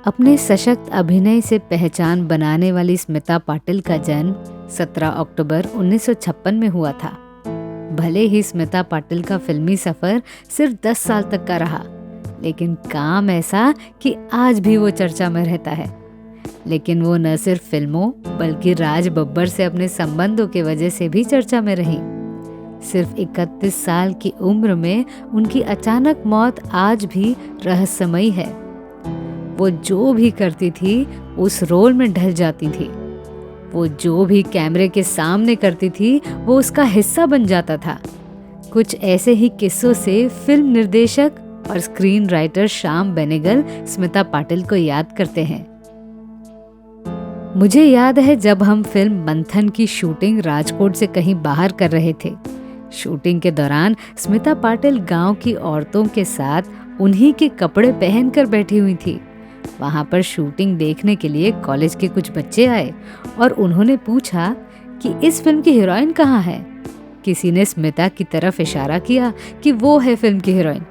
अपने सशक्त अभिनय से पहचान बनाने वाली स्मिता पाटिल का जन्म 17 अक्टूबर 1956 में हुआ था। भले ही स्मिता पाटिल का फिल्मी सफर सिर्फ 10 साल तक का रहा, लेकिन काम ऐसा कि आज भी वो चर्चा में रहता है। लेकिन वो न सिर्फ फिल्मों बल्कि राज बब्बर से अपने संबंधों की वजह से भी चर्चा में रही। सिर्फ 31 साल की उम्र में उनकी अचानक मौत आज भी रहस्यमयी है। वो जो भी करती थी उस रोल में ढल जाती थी। वो जो भी कैमरे के सामने करती थी वो उसका हिस्सा बन जाता था। कुछ ऐसे ही किस्सों से फिल्म निर्देशक और स्क्रीन राइटर श्याम बेनेगल स्मिता पाटिल को याद करते हैं। मुझे याद है जब हम फिल्म मंथन की शूटिंग राजकोट से कहीं बाहर कर रहे थे। शूटिंग के दौरान स्मिता पाटिल गांव की औरतों के साथ उन्हीं के कपड़े पहनकर बैठी हुई थी। वहां पर शूटिंग देखने के लिए कॉलेज के कुछ बच्चे आए और उन्होंने पूछा कि इस फिल्म की हीरोइन कहाँ है। किसी ने स्मिता की तरफ इशारा किया कि वो है फिल्म की हीरोइन।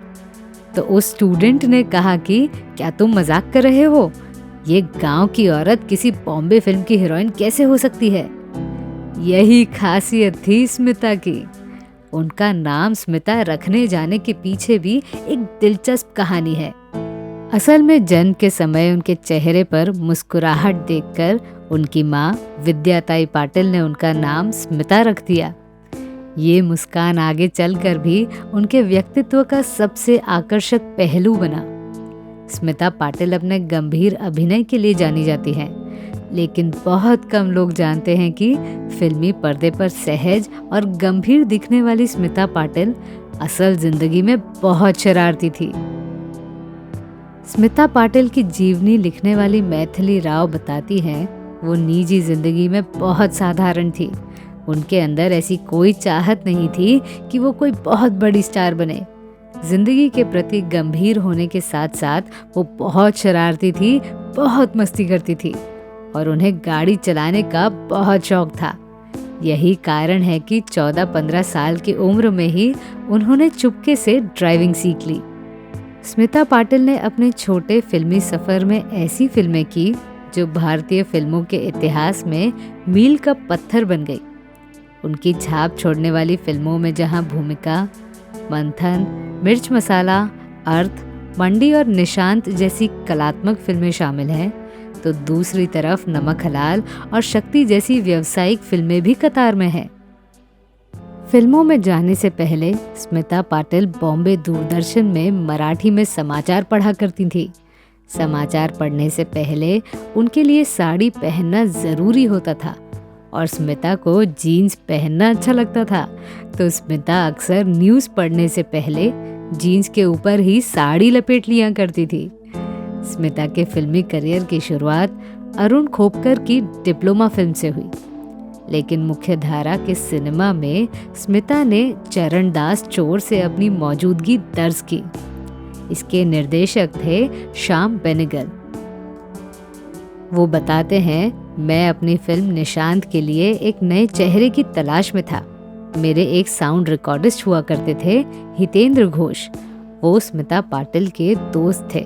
तो उस स्टूडेंट ने कहा कि क्या तुम मजाक कर रहे हो? ये गांव की औरत किसी बॉम्बे फिल्म की हीरोइन कैसे हो सकती है? यही खासियत थी स्मिता की। उनका नाम स्मिता रखने जाने के पीछे भी एक दिलचस्प कहानी है। असल में जन्म के समय उनके चेहरे पर मुस्कुराहट देखकर उनकी माँ विद्याताई पाटिल ने उनका नाम स्मिता रख दिया। ये मुस्कान आगे चलकर भी उनके व्यक्तित्व का सबसे आकर्षक पहलू बना। स्मिता पाटिल अपने गंभीर अभिनय के लिए जानी जाती हैं, लेकिन बहुत कम लोग जानते हैं कि फिल्मी पर्दे पर सहज और गंभीर दिखने वाली स्मिता पाटिल असल जिंदगी में बहुत शरारती थी। स्मिता पाटिल की जीवनी लिखने वाली मैथिली राव बताती हैं, वो निजी जिंदगी में बहुत साधारण थी। उनके अंदर ऐसी कोई चाहत नहीं थी कि वो कोई बहुत बड़ी स्टार बने। जिंदगी के प्रति गंभीर होने के साथ साथ वो बहुत शरारती थी, बहुत मस्ती करती थी और उन्हें गाड़ी चलाने का बहुत शौक था। यही कारण है कि 14-15 साल की उम्र में ही उन्होंने चुपके से ड्राइविंग सीख ली। स्मिता पाटिल ने अपने छोटे फिल्मी सफर में ऐसी फिल्में की जो भारतीय फिल्मों के इतिहास में मील का पत्थर बन गई। उनकी छाप छोड़ने वाली फिल्मों में जहां भूमिका, मंथन, मिर्च मसाला, अर्थ, मंडी और निशांत जैसी कलात्मक फिल्में शामिल हैं, तो दूसरी तरफ नमक हलाल और शक्ति जैसी व्यावसायिक फिल्में भी कतार में हैं। फिल्मों में जाने से पहले स्मिता पाटिल बॉम्बे दूरदर्शन में मराठी में समाचार पढ़ा करती थी। समाचार पढ़ने से पहले उनके लिए साड़ी पहनना जरूरी होता था और स्मिता को जीन्स पहनना अच्छा लगता था, तो स्मिता अक्सर न्यूज़ पढ़ने से पहले जीन्स के ऊपर ही साड़ी लपेट लिया करती थी। स्मिता के फिल्मी करियर की शुरुआत अरुण खोपकर की डिप्लोमा फिल्म से हुई, लेकिन मुख्य धारा के सिनेमा में स्मिता ने चरणदास चोर से अपनी मौजूदगी दर्ज की। इसके निर्देशक थे श्याम बेनेगल। वो बताते हैं, मैं अपनी फिल्म निशांत के लिए एक नए चेहरे की तलाश में था। मेरे एक साउंड रिकॉर्डिस्ट हुआ करते थे, हितेंद्र घोष। वो स्मिता पाटिल के दोस्त थे।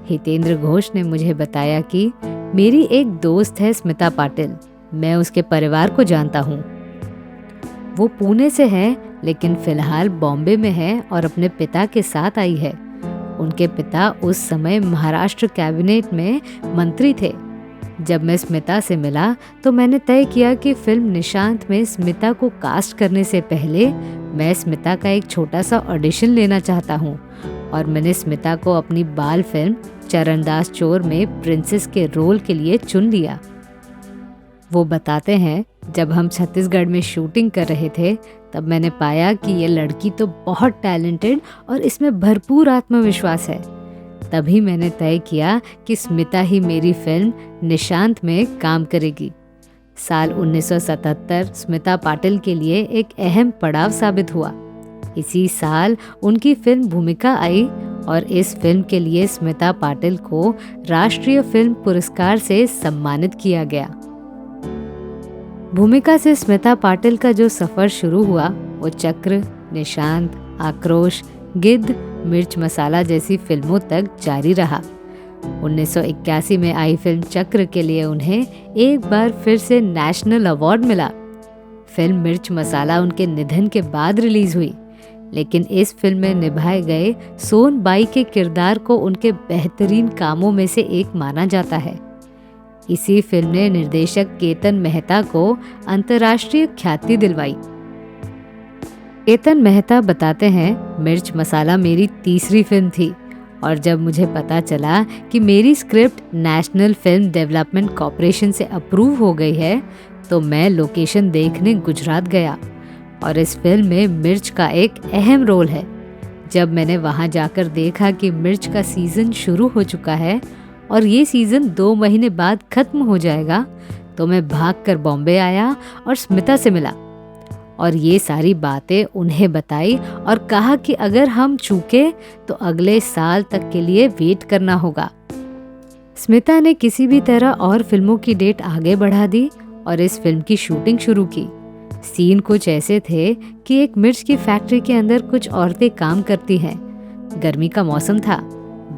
हितेंद्र घोष ने मुझे बताया कि मेरी एक दोस्त है स्मिता पाटिल, मैं उसके परिवार को जानता हूँ। वो पुणे से है, लेकिन फिलहाल बॉम्बे में है और अपने पिता के साथ आई है। उनके पिता उस समय महाराष्ट्र कैबिनेट में मंत्री थे। जब मैं स्मिता से मिला तो मैंने तय किया कि फिल्म निशांत में स्मिता को कास्ट करने से पहले मैं स्मिता का एक छोटा सा ऑडिशन लेना चाहता हूँ और मैंने स्मिता को अपनी बाल फिल्म चरणदास चोर में प्रिंसेस के रोल के लिए चुन लिया। वो बताते हैं, जब हम छत्तीसगढ़ में शूटिंग कर रहे थे तब मैंने पाया कि ये लड़की तो बहुत टैलेंटेड और इसमें भरपूर आत्मविश्वास है। तभी मैंने तय किया कि स्मिता ही मेरी फिल्म निशांत में काम करेगी। साल 1977 स्मिता पाटिल के लिए एक अहम पड़ाव साबित हुआ। इसी साल उनकी फिल्म भूमिका आई और इस फिल्म के लिए स्मिता पाटिल को राष्ट्रीय फिल्म पुरस्कार से सम्मानित किया गया। भूमिका से स्मिता पाटिल का जो सफर शुरू हुआ वो चक्र, निशांत, आक्रोश, गिद्ध, मिर्च मसाला जैसी फिल्मों तक जारी रहा। 1981 में आई फिल्म चक्र के लिए उन्हें एक बार फिर से नेशनल अवार्ड मिला। फिल्म मिर्च मसाला उनके निधन के बाद रिलीज हुई, लेकिन इस फिल्म में निभाए गए सोन बाई के किरदार को उनके बेहतरीन कामों में से एक माना जाता है। इसी फिल्म ने निर्देशक केतन मेहता को अंतर्राष्ट्रीय ख्याति दिलवाई। केतन मेहता बताते हैं, मिर्च मसाला मेरी तीसरी फिल्म थी और जब मुझे पता चला कि मेरी script national film development corporation से अप्रूव हो गई है तो मैं लोकेशन देखने गुजरात गया और इस फिल्म में मिर्च का एक अहम रोल है। जब मैंने वहां जाकर देखा कि मिर्च का सीजन शुरू हो चुका है और ये सीजन 2 महीने बाद खत्म हो जाएगा तो मैं भागकर बॉम्बे आया और स्मिता से मिला और ये सारी बातें उन्हें बताई और कहा कि अगर हम चूके तो अगले साल तक के लिए वेट करना होगा। स्मिता ने किसी भी तरह और फिल्मों की डेट आगे बढ़ा दी और इस फिल्म की शूटिंग शुरू की। सीन कुछ ऐसे थे कि एक मिर्च की फैक्ट्री के अंदर कुछ औरतें काम करती हैं। गर्मी का मौसम था।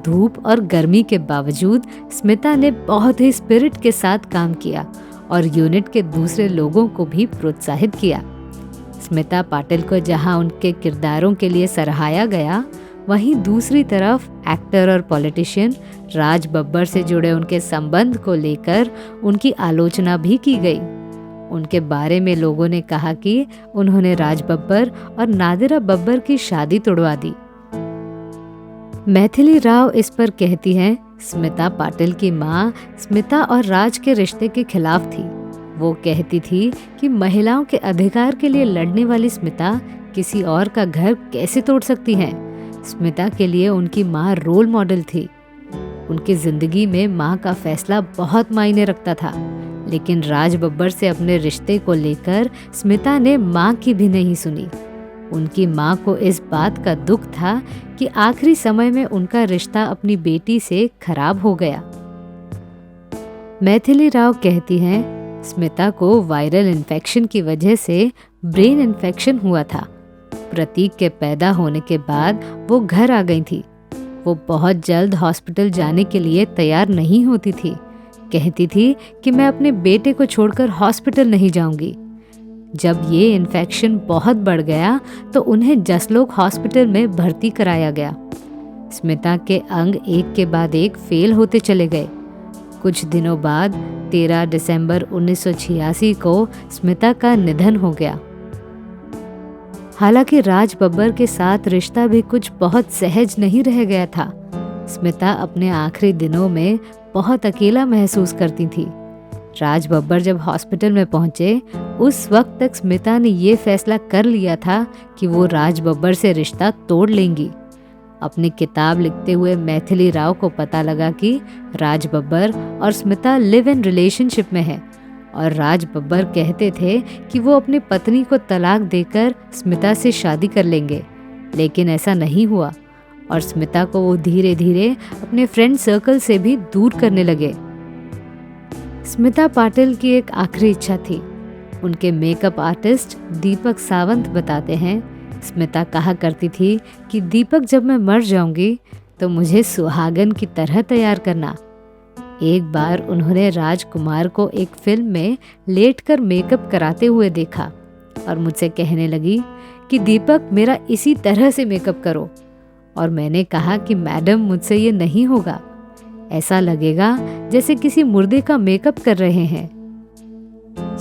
धूप और गर्मी के बावजूद स्मिता ने बहुत ही स्पिरिट के साथ काम किया और यूनिट के दूसरे लोगों को भी प्रोत्साहित किया। स्मिता पाटिल को जहां उनके किरदारों के लिए सराहाया गया, वहीं दूसरी तरफ एक्टर और पॉलिटिशियन राज बब्बर से जुड़े उनके संबंध को लेकर उनकी आलोचना भी की गई। उनके बारे में लोगों ने कहा कि उन्होंने राज बब्बर और नादिरा बब्बर की शादी तोड़वा दी। मैथिली राव इस पर कहती हैं, स्मिता पाटिल की मां स्मिता और राज के रिश्ते के खिलाफ थी। वो कहती थी कि महिलाओं के अधिकार के लिए लड़ने वाली स्मिता किसी और का घर कैसे तोड़ सकती हैं। स्मिता के लिए उनकी मां रोल मॉडल थी। उनकी जिंदगी में मां का फैसला बहुत मायने रखता था, लेकिन राज बब्बर से अपने रिश्ते को लेकर स्मिता ने मां की भी नहीं सुनी। उनकी मां को इस बात का दुख था कि आखिरी समय में उनका रिश्ता अपनी बेटी से खराब हो गया। मैथिली राव कहती हैं, स्मिता को वायरल इन्फेक्शन की वजह से ब्रेन इन्फेक्शन हुआ था। प्रतीक के पैदा होने के बाद वो घर आ गई थी। वो बहुत जल्द हॉस्पिटल जाने के लिए तैयार नहीं होती थी। कहती थी कि मैं अपने बेटे को छोड़कर हॉस्पिटल नहीं जाऊंगी। जब ये इन्फेक्शन बहुत बढ़ गया तो उन्हें जसलोक हॉस्पिटल में भर्ती कराया गया। स्मिता के अंग एक के बाद एक फेल होते चले गए। कुछ दिनों बाद 13 दिसंबर 1986 को स्मिता का निधन हो गया। हालांकि राज बब्बर के साथ रिश्ता भी कुछ बहुत सहज नहीं रह गया था। स्मिता अपने आखिरी दिनों में बहुत अकेला महसूस करती थी। राज बब्बर जब हॉस्पिटल में पहुंचे, उस वक्त तक स्मिता ने ये फैसला कर लिया था कि वो राज बब्बर से रिश्ता तोड़ लेंगी। अपनी किताब लिखते हुए मैथिली राव को पता लगा कि राज बब्बर और स्मिता लिव इन रिलेशनशिप में है और राज बब्बर कहते थे कि वो अपनी पत्नी को तलाक देकर स्मिता से शादी कर लेंगे, लेकिन ऐसा नहीं हुआ और स्मिता को वो धीरे धीरे अपने फ्रेंड सर्कल से भी दूर करने लगे। स्मिता पाटिल की एक आखिरी इच्छा थी। उनके मेकअप आर्टिस्ट दीपक सावंत बताते हैं, स्मिता कहा करती थी कि दीपक, जब मैं मर जाऊंगी तो मुझे सुहागन की तरह तैयार करना। एक बार उन्होंने राजकुमार को एक फिल्म में लेटकर मेकअप कराते हुए देखा और मुझसे कहने लगी कि दीपक, मेरा इसी तरह से मेकअप करो। और मैंने कहा कि मैडम, मुझसे ये नहीं होगा। ऐसा लगेगा जैसे किसी मुर्दे का मेकअप कर रहे हैं।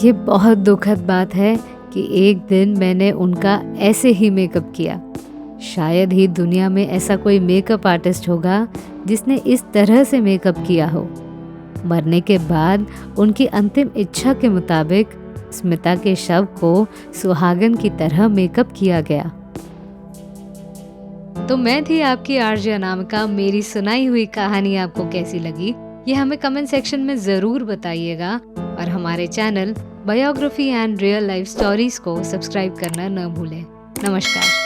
ये बहुत दुखद बात है कि एक दिन मैंने उनका ऐसे ही मेकअप किया। शायद ही दुनिया में ऐसा कोई मेकअप आर्टिस्ट होगा जिसने इस तरह से मेकअप किया हो। मरने के बाद उनकी अंतिम इच्छा के मुताबिक स्मिता के शव को सुहागन की तरह मेकअप किया गया। तो मैं थी आपकी आरजे अनामिका। मेरी सुनाई हुई कहानी आपको कैसी लगी ये हमें कमेंट सेक्शन में ज़रूर बताइएगा और हमारे channel biography and real life stories को सब्सक्राइब करना न भूलें। नमस्कार।